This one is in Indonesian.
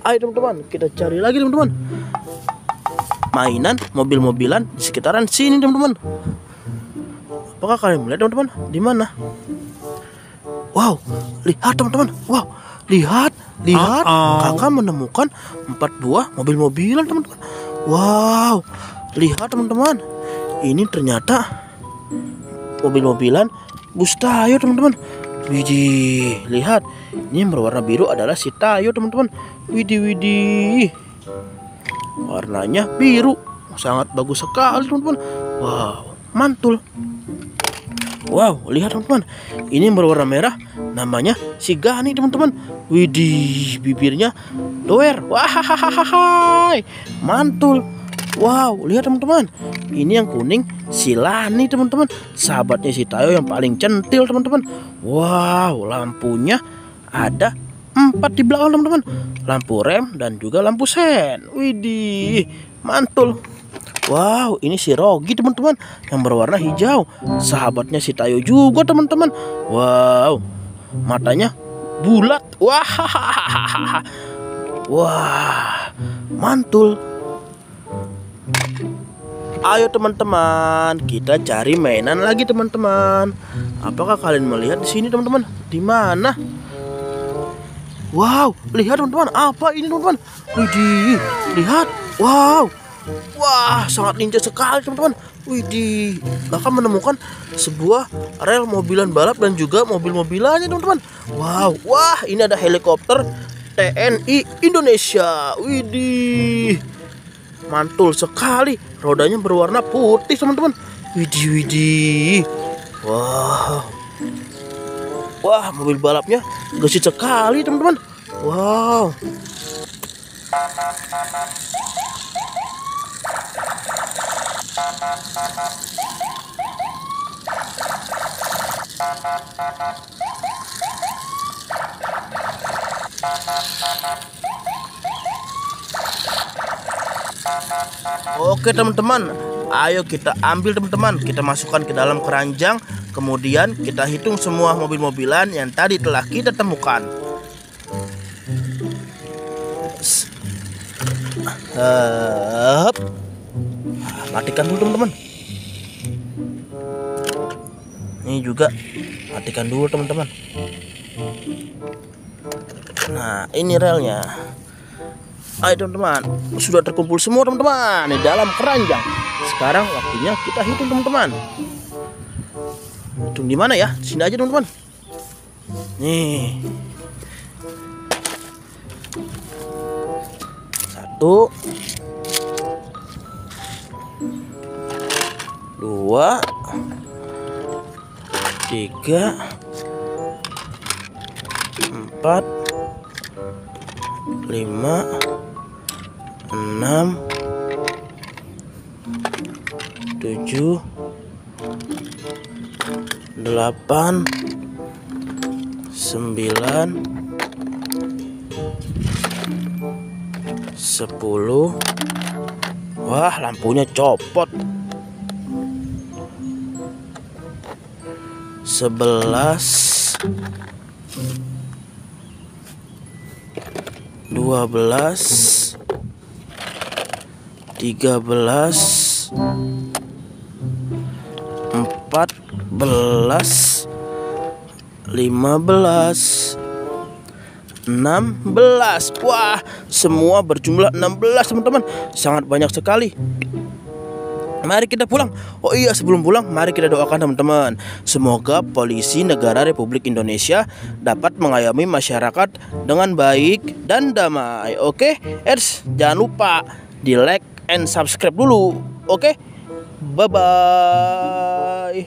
Ayo teman-teman, kita cari lagi teman-teman. Mainan mobil-mobilan di sekitaran sini teman-teman. Apakah kalian melihat teman-teman? Di mana? Wow, lihat teman-teman. Wow, lihat. Kakak menemukan 4 buah mobil-mobilan teman-teman. Wow, lihat teman-teman. Ini ternyata mobil-mobilan bus Tayo teman-teman. Widih, lihat. Ini yang berwarna biru adalah si Tayo teman-teman. Widih. Warnanya biru, sangat bagus sekali teman-teman. Wow, mantul. Wow, lihat teman-teman. Ini yang berwarna merah, namanya si Gani teman-teman. Widih, bibirnya doer. Wah, mantul. Wow, lihat teman-teman. Ini yang kuning si Lani teman-teman, sahabatnya si Tayo yang paling centil teman-teman. Wow, lampunya ada 4 di belakang teman-teman. Lampu rem dan juga lampu sen. Widih, mantul. Wow, ini si Rogi teman-teman yang berwarna hijau, sahabatnya si Tayo juga teman-teman. Wow, matanya bulat. Wah, mantul. Ayo teman-teman, kita cari mainan lagi teman-teman. Apakah kalian melihat di sini teman-teman? Di mana? Wow, lihat teman-teman, apa ini teman-teman? Widih, lihat. Wow, wah, sangat ninja sekali teman-teman. Widih, bahkan menemukan sebuah rel mobilan balap dan juga mobil-mobilannya teman-teman. Wow, wah, ini ada helikopter TNI Indonesia. Widih, mantul sekali. Rodanya berwarna putih teman-teman. Widih. Wow. Wah, mobil balapnya gesit sekali teman-teman. Wow. Oke teman-teman, ayo kita ambil teman-teman. Kita masukkan ke dalam keranjang. Kemudian kita hitung semua mobil-mobilan yang tadi telah kita temukan. Matikan dulu teman-teman. Ini juga matikan dulu teman-teman. Nah, ini relnya. Ayo teman-teman, sudah terkumpul semua teman-teman di dalam keranjang. Sekarang waktunya kita hitung teman-teman. Hitung di mana ya? Sini aja teman-teman. Nih. 1 2 3 4 5 6 7 8 9 10. Wah, lampunya copot. 11 12 13 14 15 16. Wah, semua berjumlah 16 teman-teman. Sangat banyak sekali. Mari kita pulang. Oh iya, sebelum pulang mari kita doakan teman-teman. Semoga polisi negara Republik Indonesia dapat mengayomi masyarakat dengan baik dan damai. Oke, jangan lupa di like and subscribe dulu. Oke, bye bye.